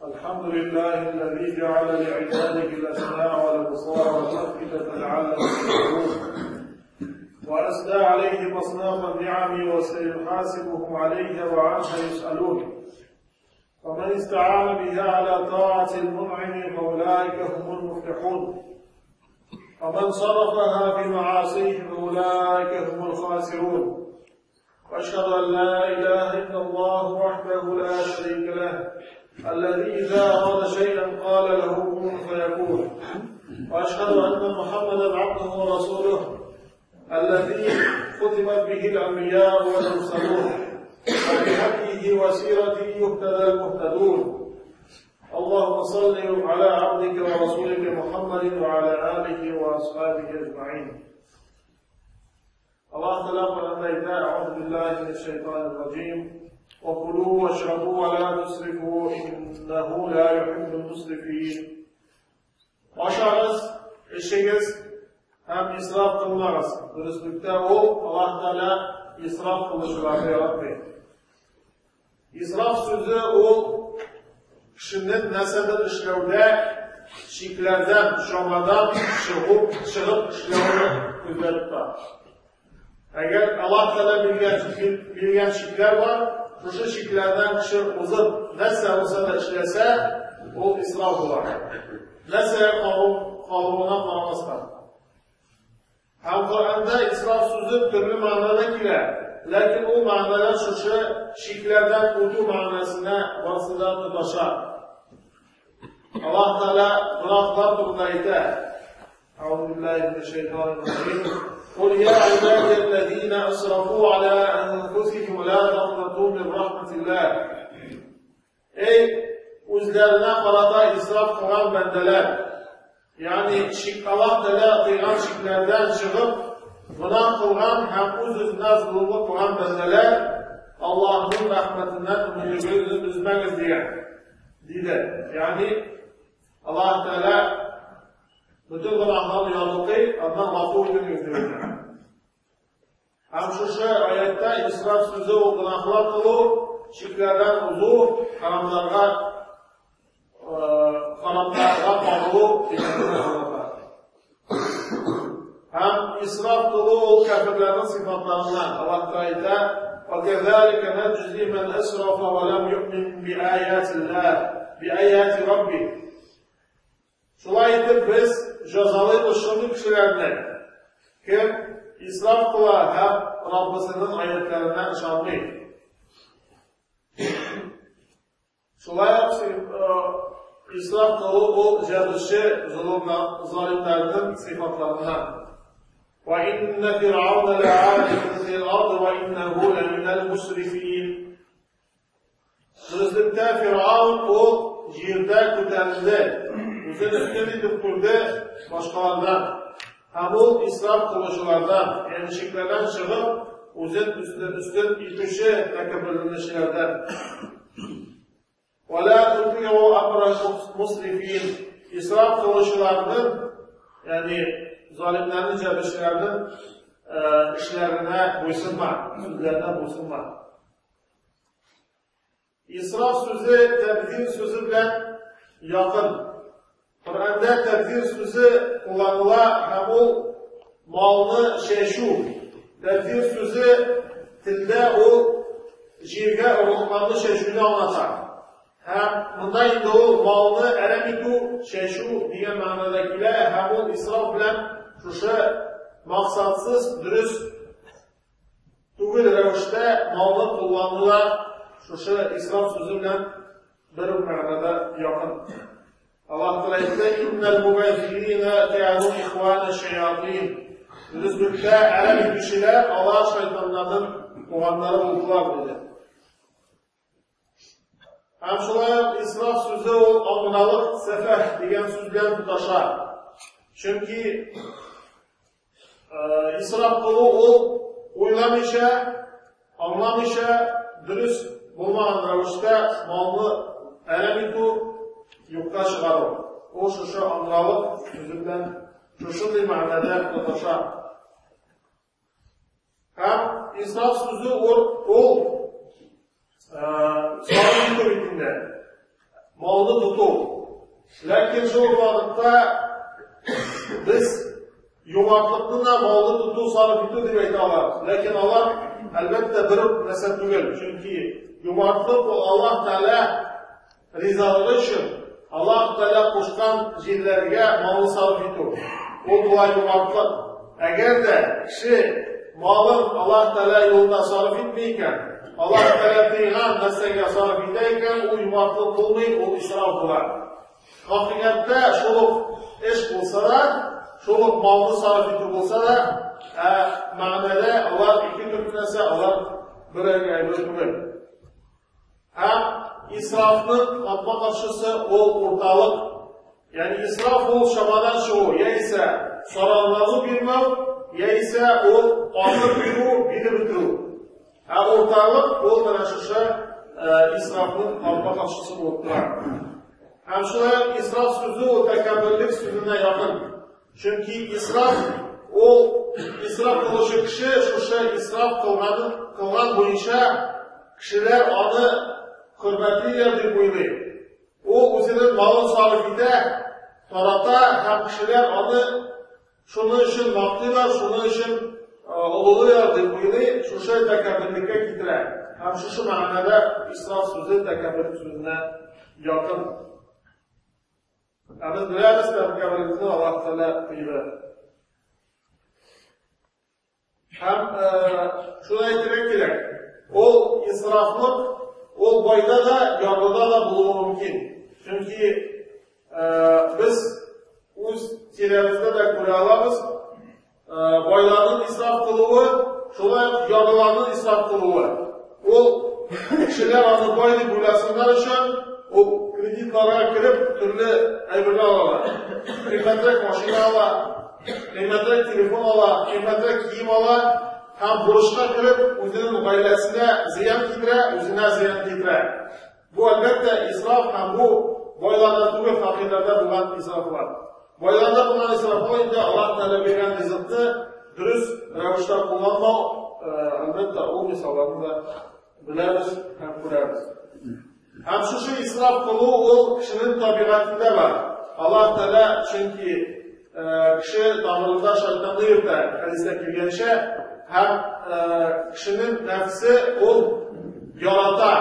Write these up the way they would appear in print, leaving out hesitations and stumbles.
الحمد لله الذي جعل لعباده الأسماع والأبصار والأفئدة لعلهم يشكرون وأسدى عليهم أصناف النعم وسيحاسبهم عليها وعنها يسألون فمن استعان بها على طاعة المنعم فأولئك هم المفلحون ومن صرفها في معاصيه فأولئك هم الخاسرون وأشهد أن لا إله إلا الله وحده لا شريك له الذي إذا أراد شيئا قال له كن فيكون وأشهد أن محمدا عبده ورسوله الذي ختمت به الأنبياء والمرسلون وبهديه وسيرته يهتدى المهتدون اللهم صل على عبدك ورسولك محمد وعلى آله وأصحابه أجمعين. الله تعالى أعوذ بالله من الشيطان الرجيم وكلوا واشربوا ولا تسرفوا إنه لا يحب المسرفين. Aşağınız, eşeğiniz hem israf kılmaz. Dürüstlükte ol, Allah Teala israf kılıcılarda yaratmayın. İsraf sözü o kişinin neseden işlevde şiklerden, şomadan çıkıp işlevini güzel tutar. Eğer Allah Teala bilgen şikler var, şu şiklerden kişi uzun nese olsa da işlese, o israf olur. Nese kalıbına kalamazlar. Hem Kur'an'da israf sözü türlü manada girer. Lakin o manalar şu şiklerden ucu manasına vasıdan tutaşar. Allah Teala bıraklar turlaydı. Euzubillahimineşşeytanirracim. قل يا عبادي الذين أسرفوا على أنفسهم لا تقنطوا من رحمة الله. Ey üzerine karata israf kılan bendeler. Yani Allah Teala kıygan şiklerden çıkıp buna kılgan hem üzerine zulümü kılan bendeler Allah'ın rahmetinden ümidinizi üzmeniz diye. Yani Allah Teala bütün günahları yazıkı adına mağfur günüzdür. Hem şu ayette israf sözü o günahlar kılı, şirklerden uzu, haramlarga bağlı hem israf kılı o kafirlerin sıfatlarından Allah Teala وَكَذَٰلِكَ نَجْزِي مَنْ أَسْرَفَ وَلَمْ يُؤْمِنْ بِآيَاتِ اللّٰهِ بِآيَاتِ رَبِّهِ. Şulay edip biz cezalayıp ışığını kişilerine kim israf kılar hem Rabbisinin ayetlerinden şanlıyım. Şulay israf kılı o cedişi zalimlerinin sıfatlarından. وَإِنَّ فِرْعَوْنَ لَعَالٍ فِي الْأَرْضِ وَإِنَّهُ لَمِنَ الْمُسْرِفِينَ. Sözlükte Firavun o yerde kütelinde, üzerinde edip kurdu başkalarından, hem o israf kılıcılardan, yani şirklerden çıkıp, üstün itişi tekabürlünüşlerden. وَلَا تُطِيعُوا أَمْرَ الْمُسْرِفِينَ. İsraf kılıcılarının, yani zalimlerin cebişlerinin işlerine buysunma, sözlerine buysunma. İsraf sözü tebzir sözü bilen yakın. Kur'an'da tebzir sözü kullanıla hem o malını şeşu. Tebzir sözü tilde o jirge oruklarını şeşunu anlatar. Hem bunda o malını eremidu şeşu diye manadakiler hem o israf bilen şu maksatsız, dürüst tügül revişte malını kullanıla şu israf sözüyle bir manada yakın. Allah Teala ise innel mubezzirine te'adun ihvane şeyatin. Dürüstlükte erem kişiler Allah şeytanlarının muhanları oldular dedi. Hem şulay israf sözü o amınalık sefeh diyen sözden tutaşar. Çünkü israf kılı o oylamışa, anlamışa, dürüst bulmayan revişte malını eremidu yokta çıkarır. O şu amınalık sözünden şu manada tutaşar. Hem israf sözü o salim Lakin şu vaqtda biz yo'qotlikni ham oldi tutuv sarf etuv deb ayta olamiz. Lakin ular albatta bir narsa tugul. Chunki yo'qotlik bu Alloh taolo rizoligi uchun Alloh taolo qo'shgan jinlarga mol sarf etuv. Bu yo'qotlik. Agarda kishi molin Alloh taolo yo'lida sarf etmaykan, Alloh taolo qilgan narsaga sarf etaykan, u yo'qotlik bo'lmaydi, u isrof bo'ladi. Haqiqatda shuluq ish bo'lsa-da, shuluq molni sarf etib bo'lsa-da, ma'noda ular ikki turli narsa, ular biriga aylanadi. Ham isrofning qatma qarshisi u o'rtaliq. Ya'ni isrof u shamadan shu, yaisa so'ralmani bilmau, yaisa u ortiq biru, bilib bitiruv. O'rtaliq u mana shu isrofning qatma qarshisi bo'lib turadi. Ham shunday isrof so'zi u takabbürlik so'zina yaqin. Chunki isrof qiluvchi kishi shu isrof qilgan bo'yicha kishilar uni hurmatlilar deb o'ylaydi. U o'zining mol sarfida tarata ham kishilar uni shuning uchun maqtaylar, shuning uchun ulug'laylar deb o'ylaydi. Shu takabbürlikka keltiradi. Ham shu ma'noda isrof so'zi takabbürlik so'zina yaqin. Biz bilamiz takabburlikni Alloh taolo qildi. Ham shuni aytmak kerak. O isroflik o boyda da yo'lda da bo'lishi mumkin. Chunki biz o'z terimizda da ko'ra olamiz. Boylarning isrof qiluvi, shunday yo'llarning isrof qiluvi. O kishilar uni boy deb o'ylasinlar uchun o kreditlarga kirib turli ayblar oladi. Qiymatli mashina oladi, qiymatli telefon oladi, qiymatli kiyim oladi. Ham burishga kirib o'zining oilasiga ziyon keltiradi, o'zina ziyon keltiradi. Bu albatta isrof ham bu boylarda tugul faqirlarda bo'lgan isroflar. Boylarda bo'lgan isroflar esa Alloh taolo bergan rizqni durust ravishda qo'llanmoq, albatta u misollarni bilamiz, ham ko'ramiz. Ham shu isrof qiluv u kishining tabiatida bor. Alloh taolo chunki kishi tomog'ida shaytonga yurtadi. Hadisda kelgancha ham kishining nafsi u yarata.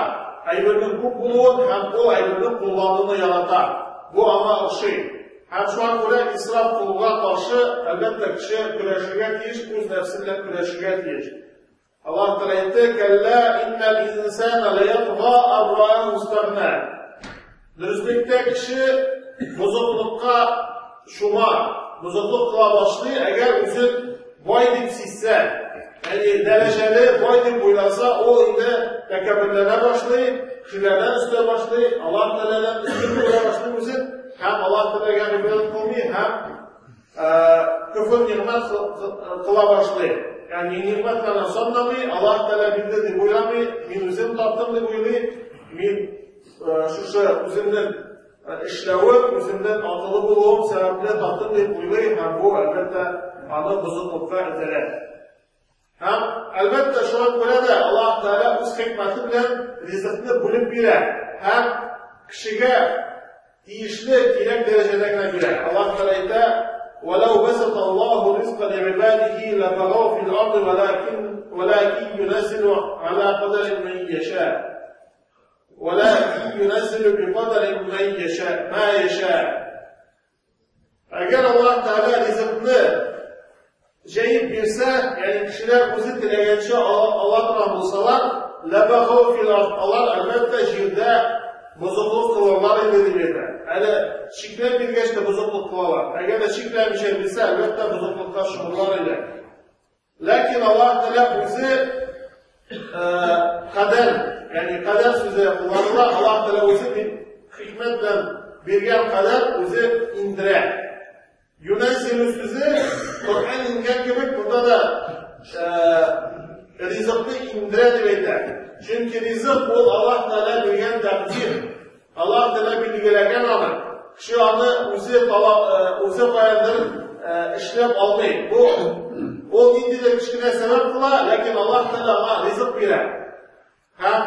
Aybning ko'p bo'luvi ham u aybni qo'llanishni yarata. Bu ama o'xshaydi. Ham shunga ko'ra isrof qiluvga qarshi albatta kishi kurashiga tegish, o'z nafsi bilan kurashiga tegish. Allah taolo aytdi: "Kalla innal insana la yatgha ar-ra'a mustarna." Durustlikda kishi buzuqlikqa shuma, buzuqlik qila boshlaydi agar o'zi boy deb sezsa, ya'ni darajali boy deb o'ylasa, u endi takabburlana boshlaydi, kishilardan ustun boshlaydi, Alloh taoladan ustun bo'la boshlaydi o'zi, ham Alloh taolaga ibodat qilmay, ham kufr ne'mat qila boshlaydi. Yani nimetlerle sonlamay, Allah Teala bildi deb o'ylamay, men o'zim topdim deb o'ylaydi, men shu o'zimning ishlarim, o'zimdan aqlli bo'lib, sababli topdim deb o'ylaydi, ham bu albatta ana buzuqlikqa itiladi. Ham albatta shunga ko'ra Alloh taolo o'z hikmati bilan rizqni bo'lib beradi. Ham kishiga tegishli kerak darajadagina beradi. Alloh taolo aytadi: "Walau basata Allohu rizqa li'ibadihi labaghaw fil ardi walakin yunazzilu ala qadarin man yasha. Walakin yunazzilu biqadarin man yasha, ma yasha." Agar Alloh taolo rizqni jayib bersa, ya'ni kishilar o'zi tilagancha Alloh bilan bo'lsalar, labaghaw fil ardi, Alloh albatta yerda buzuqlik qilarlar edi deydi. Hali cheklab bergachda buzuqlik qilarlar. Agarda cheklanmasa bilsa, albatta buzuqlikqa shug'ullar edi. Lakin Alloh taolo o'zi qadar, ya'ni qadar so'zi qo'llaniladi. Alloh taolo o'zi hikmat bilan bergan qadar o'zi indiradi. Yunazzilu so'zi Qur'on ingan gibi burada da rizqni indiradi deb aytadi. Chunki rizq bu Alloh taolo bergan taqdir. Alloh taolo belgilagan amal. Kishi uni o'zi qo'yadigan ishlab olmaydi. Bu individual kichkina sabab qiladi, lekin Alloh taolo rizq beradi. Ham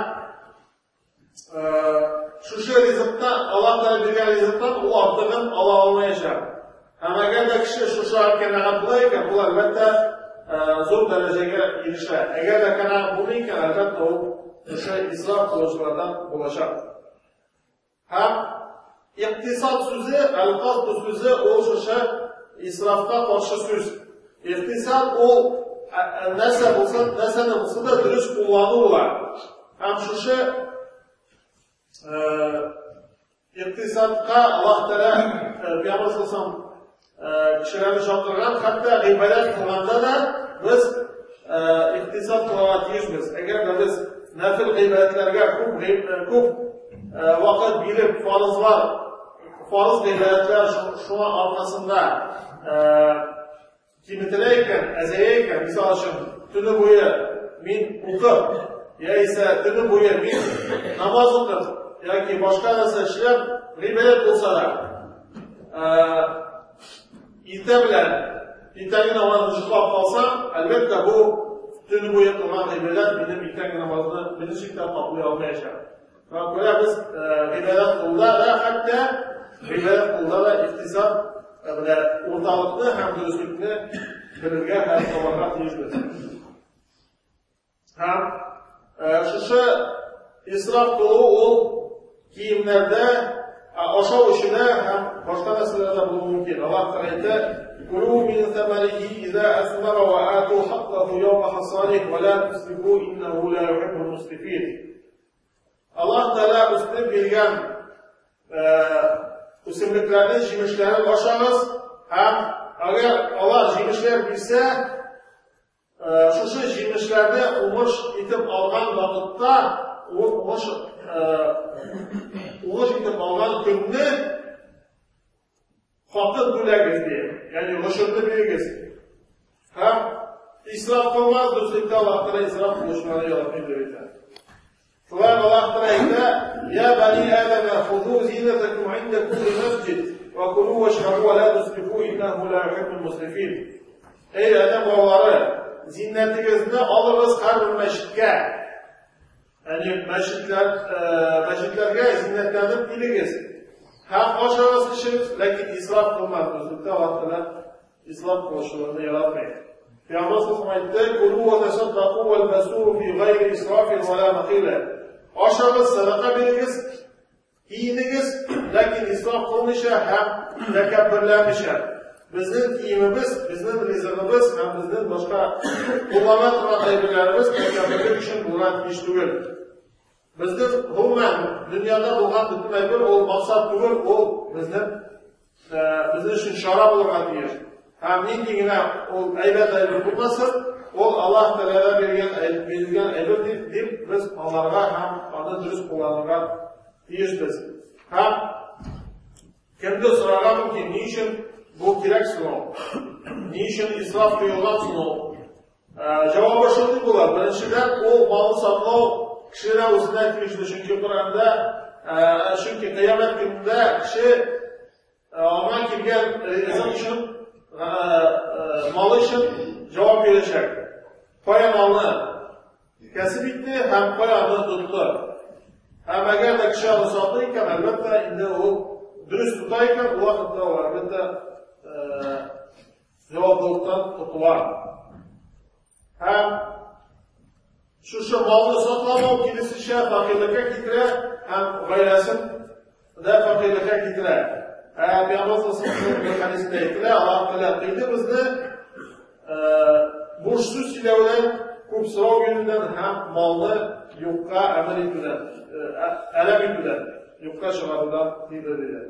shu rizqdan, Allah Teala bergan rizqdan u ortig'ini ola olmayashadi. Ham agarda kishi shu shart qanaqa bo'lar ekan, bu albatta zo'r darajaga erishadi. Agarda qanaqa bo'lmaykan, albatta u o'sha isrof qiluvchilardan bo'lashadi. Ham iqtisod so'zi, al-qasd so'zi u o'sha isrofga qarshi so'z. Iqtisod u narsa bo'lsa, narsani ustida durust qo'llanuv bo'ladi. Ham shu iqtisodga Alloh taolo Payg'ambar sollallohu kishilarni chaqirgan, hatto ibodat qilganda biz iqtisod qilyapmiz. Agarda biz nafil ibodatlarga ko'p vaqt berib, farz ibodatlar shuni orqasida kimitiraykan, azayaykan, misol uchun tuni bo'yi men o'qib, yoki tuni bo'yi men namoz o'qib yoki boshqa narsa ishlab ibodat bo'lsalar, ertangi namozni uxlab qolsam, albatta bu tuni bo'yi qilgan ibodat mening ertangi namozni birinchilikdan qoplay olmayashadi. Va ko'ra biz ibodat qilda, hatto ibodat qilda iqtisod bilan o'rtoqlikni ham durustlikni bilirga ham to'g'ri qilishimiz. Ham shu isrof qilish u kiyimlarda, oshov ishida ham boshqa narsalarda bo'lishi mumkin. Alloh taolo kulu min samarihi iza asmara wa atu haqqahu yawma hasadihi wa la tusrifu innahu la yuhibbul musrifin. Alloh taolo o'stirib bergan o'simliklarni, jimishlarni oshamiz. Ham agar Alloh jimishlar bersa, shu jimishlarni umush etib olgan vaqtda, umush etib olgan kunni xotin to'lagiz deydi. Ya'ni g'ushurni berigiz. Ham isrof qilmaz, do'stlikda Alloh taolo isrof qilishni yo'qotmaydi deydi. Shunday Alloh taolo aytdi: "Ya bani Adam, khudhu zinatakum 'inda kulli masjid va kulu washrabu wa la tusrifu innahu la yuhibbul musrifin." Ey Adam o'g'illari, zinatingizni oling'iz har bir masjidga. Ya'ni masjidlarga zinatlanib kelingiz. Ham oshig'ingiz ishingiz, lekin isrof qilmaysiz. Bitta vaqtida isrof qilishni yaratmaydi. Payg'ambar sollallohu alayhi vasallam aytdi: "Kulu va tasaddaqu wal basuru fi ghayri israfin wa la maqila." Oshig'ingiz sadaqa beringiz, kiyingiz, lekin isrof qilmisha ham takabbirlanisha. Bizning kiyimimiz, bizning rizqimiz ham bizning boshqa qo'llanma ayollarimiz takabbirlik uchun bo'lgan ish tugul. Bizning umuman dunyoda bo'lgan butun ayol u maqsad tugul, u bizning uchun shora bo'lgan ish. Ham mingina u aybat bo'lmasin, u Alloh taolodan berilgan aybat deb biz onlarga ham uni durust qo'llangan ishmiz. Ham kimdir so'ragan mumkin, ne uchun bu kerak sinov? Ne uchun isrof qilgan sinov? Javobi shunday bo'ladi. Birinchidan, u molni saqlov kishilar o'zidan kelishdi. Chunki Qur'onda, chunki qiyomat kunida kishi omon kelgan rizq uchun, mol uchun javob berishadi. Qo'yamolni kasb etdi, ham qo'yamolni tutdi. Ham agarda kishi uni sotdi ekan, albatta endi u durust tutar ekan, u vaqtda albatta javobgarlikdan qutuladi. Ham shu molni sotmoq kelishga faqirlikka keltiradi, ham g'ayrasinda faqirlikka keltiradi. Payg'ambar sollallohu alayhi vasallam hadisda aytdilar, Alloh taolo qildi bizni burchsiz bilan ko'p so'rov yo'lidan ham molni yo'qqa amal etdilar, alam etdilar, yo'qqa chiqardilar dedi.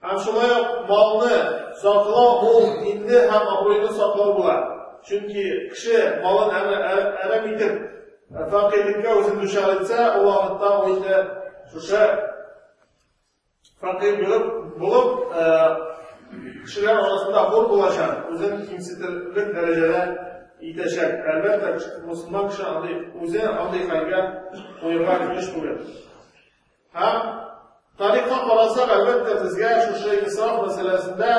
Ham shunday molni saqlov bu endi ham obro'yni saqlov bo'ladi. Chunki kishi molini alam etib faqirlikka o'zini dushor etsa, u vaqtda o'zi o'sha faqir bo'lib kishilar orasida xo'r bo'lashadi, o'zini kimsitlik darajada yetishadi. Albatta musulmon kishi o'zi qanday qilgan qo'ygan ish bo'ladi. Ham tarixga qarasak, albatta bizga shu isrof masalasida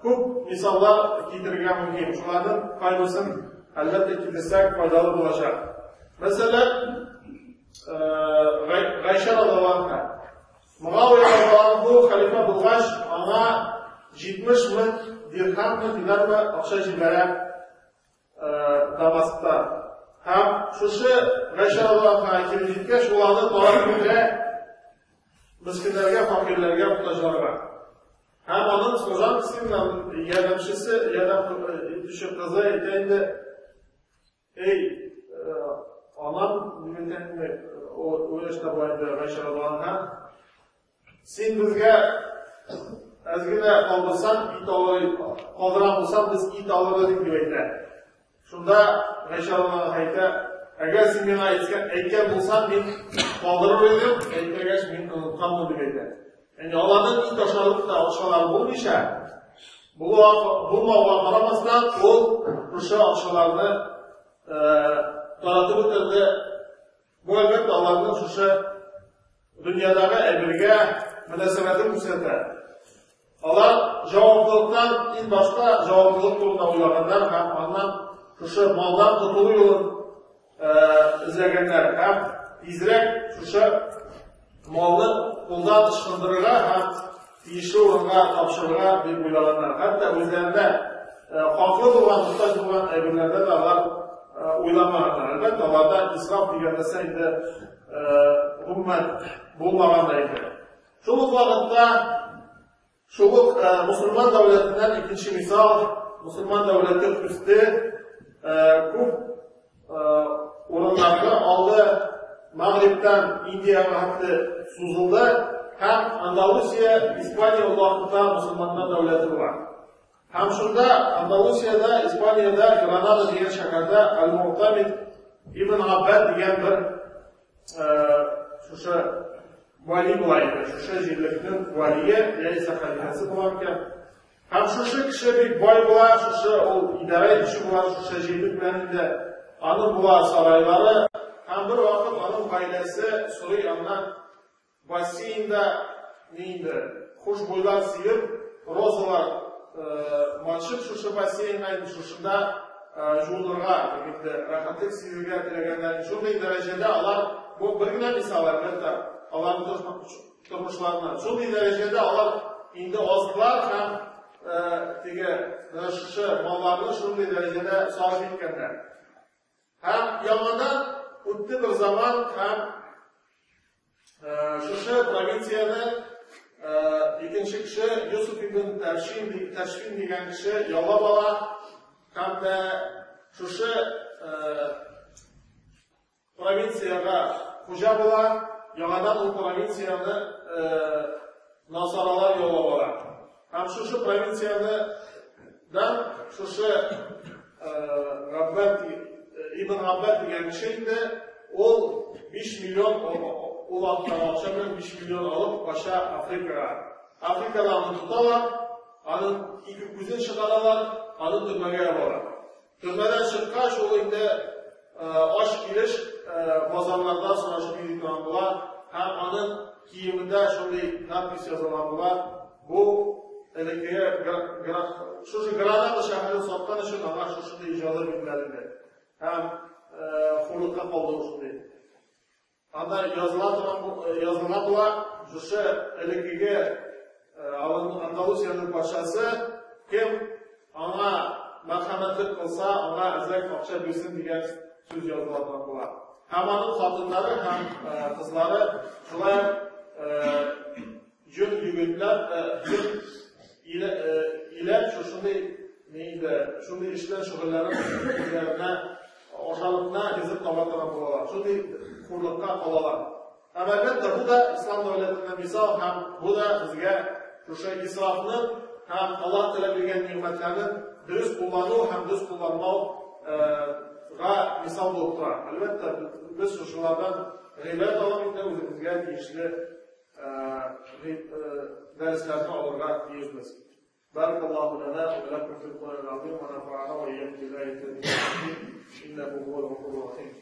ko'p misollar keltirgan mumkin. Shulardan qayg'usini albatta keltirsak foydali bo'ladi. Masalan, Гайша радиаллаху анха. Muaviya radiyallahu xalifa bo'lgach, ona 70 ming dirhammi, dinarmi ақша жіберіп Дамаскта. Ham shushi G'aysha radiyallohu anha kelib жеткach, ularni to'g'ri miskinlarga, faqirlarga, muhtojlarga. Ham onun служанкасы bilan yordamchisi, yordamchi qizi aytdi: "Ey, onam mendan o'ylashda bo'ldi G'aysha radiyallohu anha. Sen bizga ozgina qoldirsan, it qoldiran bo'lsam, biz it olirdik" deb aytdi. Shunda G'aysha radiyallohu anha aytdi: "Agar sen menga aytgan bo'lsan, men qoldirib edim, aytmagach men unutganman" deb aytdi. Yani Allah'ın it akşaları bulmuşa, bulmağına qaramasdan o Rusya akşalarını tanıtıp ötürdi. Bu elbette Allah'ın Rusya dünyadaki ebirge münasebeti müsette. Allah cevaplıktan ilk başta cevaplık yoluna uyarlanlar, hem ondan Rusya maldan tutulu yolun izleyenler, hem izlek Rusya malını qo'ldan chiqindirishga ham tegishli o'ringa topshirishga deb o'ylaganlar. Hatto o'zlarida xoqli bo'lgan, muhtoj bo'lgan ayblarda da ular o'ylamaganlar. Albatta, ularda isrof degan narsa endi umuman bo'lmaganda edi. Shu vaqtda shu musulmon davlatidan ikkinchi misol, musulmon davlati usti ko'p o'rinlarga oldi. Mag'ribdan Indiyaga hatta suzildi. Ham Andalusiya, İspaniya vaqtida musulmonlar davlati bor. Ham shunda Andalusiyada, İspaniyada, Granada degan shaharda Al-Mu'tamid ibn Abbad degan bir o'sha vali bor edi. O'sha yerlikning valiyi, esa xalifasi bor ekan. Ham o'sha kishi bir boy bo'lar, o'sha ol idora etuvchi bo'lar, o'sha yerlik bilan endi ani bo'lar saroylari. Ham bir vaqt onun ailesi Suriye yandan basseyinde neydi? Hoş boylar sıyıp, rozalar maçıp şuşu basseyinaydı şuşunda жууларга дегенде рахаттык сизилге тилегендер ушундай даражада алар бу бир гана мисал албетте алардын турмушларына ушундай даражада алар инде озгылар һәм теге шушы малларны ушундай даражада сагып эткендер. Һәм яңадан o'tdi bir zaman ham shusha provinsiyani ikkinchi kishi Yusuf ibn Tashfin degan kishi yollab oladi hamda shusha provinsiyaga xo'ja bo'ladi. Yangidan u provinsiyani nasoralar yollab oladi. Ham shusha provinsiyanidan shusha İbn Abbad degan kishi ol 5 milyon ulatdan akşam 5 milyon alıp başa Afrika'dan tutarlar, anın iki kuzun çıkarırlar, anın türmege yaparlar. Türmeden çıkkaç o indi aş giriş pazarlardan sonra şu birlikten bular, hem anın kiyiminde şöyle nadpis yazılanlar, bu elektriğe şu Granada şehri sattan için ama şu icazı bilgilerinde. Hem xulukka qoldirishdi. Anda yozilgan bular o'sha eligiga Andalusiyaning podshosi kim ona marhamatlik qilsa, ona azrak oqcha bersin degan so'z yozilgan bular. Hammaning xotinlari ham qizlari shular jun yigitlar ila shunday neydi? Shunday ishlar shug'ullanib oşalıkna hizib tabatlanan bulalar. Şunday hurlukka qolalar. Albatta bu da İslam devletinden misal, hem bu da bizga o'sha israfni ham Allah tilab bergan ne'matlarni durust qo'llanish ham durust qo'llanmoqga misol bo'lib turadi. Albatta biz shulardan g'iybat olamizda o'zimizga tegishli darslarni olishga tiyishmiz. بارك الله لنا ولكم في القرآن العظيم ونفعنا وإياكم بالآيات إنه هو الغفور الرحيم.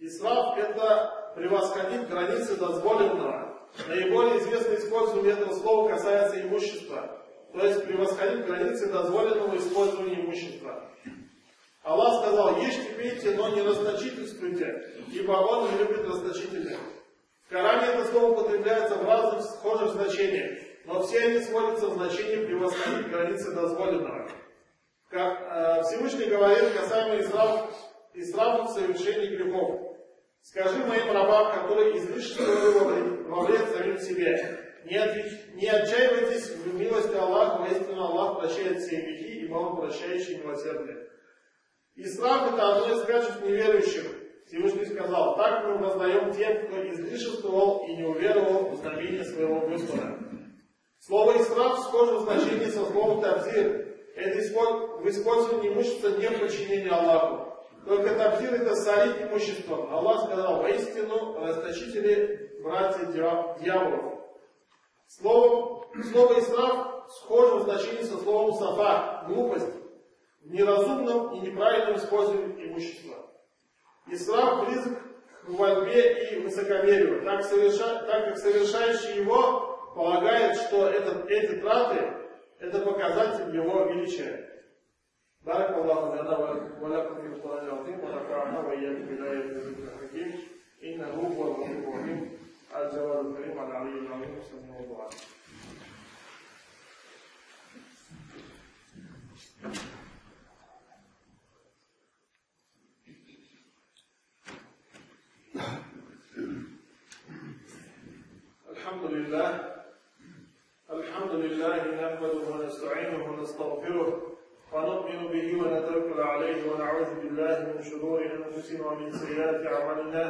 Исраф – это превосходить границы дозволенного. Наиболее известное использование этого слова касается имущества, то есть превосходить границы дозволенного использования имущества. Аллах сказал: ешьте, пейте, но не расточительствуйте, ибо Он не любит расточительных. В Коране это слово употребляется в разных схожих значениях, но все они сводятся в значении превосходить границы дозволенного. Как Всевышний говорит касаемо исрафа в совершении грехов: скажи моим рабам, которые излишествовали во вред самим себе, не отчаивайтесь в милости Аллаха, воистину Аллах прощает все грехи, ибо Он прощающий и милосердный. Исраф — это одно из качеств неверующих. Всевышний сказал: так мы воздаем тем, кто излишествовал и не уверовал в знамение своего Господа. Слово «исраф» схоже в значении со словом «табзир». Это в использовании имущества не в подчинении Аллаху. Только табзир — это солить имуществом. Аллах сказал: воистину расточители братья дьяволов. Слово «исраф» схоже в значении со словом «сафа» — глупость, в неразумном и неправильном использовании имущества. Исраф близок к вольбе и высокомерию, так как совершающий его полагает, что эти траты — это показатель его величия. بارك الله لنا ولكم في القرآن العظيم ونفعنا وإياكم بالآيات والذكر الحكيم إنه هو الغفور الرحيم الجواد الكريم العلي العظيم سميع الدعاء. الحمد لله نحمده ونستعينه ونستغفره ونؤمن به ونتوكل عليه ونعوذ بالله من شرور أنفسنا ومن سيئات أعمالنا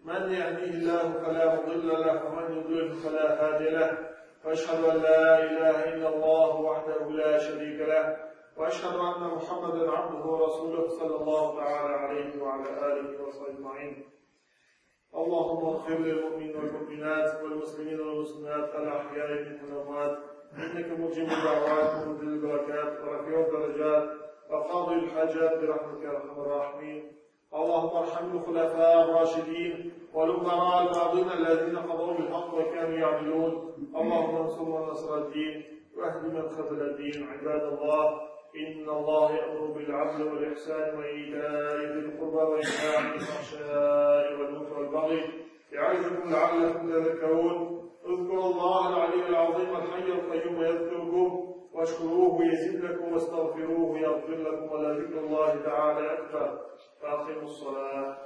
من يهديه الله فلا مضل له ومن يضلل فلا هادي له وأشهد أن لا إله إلا الله وحده لا شريك له وأشهد أن محمدا عبده ورسوله صلى الله تعالى عليه وعلى آله وصحبه أجمعين. اللهم اغفر للمؤمنين والمؤمنات والمسلمين والمسلمات الأحياء منهم والأموات إنك مجيب الدعوات ومنزل البركات ورفيع الدرجات وقاضي الحاجات برحمتك يا أرحم الراحمين. اللهم ارحم الخلفاء الراشدين والأمراء الماضين الذين قضوا بالحق وكانوا يعدلون. اللهم انصر من نصر الدين واهد من خذل الدين. عباد الله، إن الله يأمر بالعدل والإحسان وإيتاء ذي القربى وينهى عن الفحشاء والمنكر والبغي يعظكم لعلكم تذكرون. اذكروا الله العلي العظيم الحي القيوم يذكركم واشكروه يزد لكم واستغفروه يغفر لكم ولذكر الله تعالى أكبر. فأقيموا الصلاة.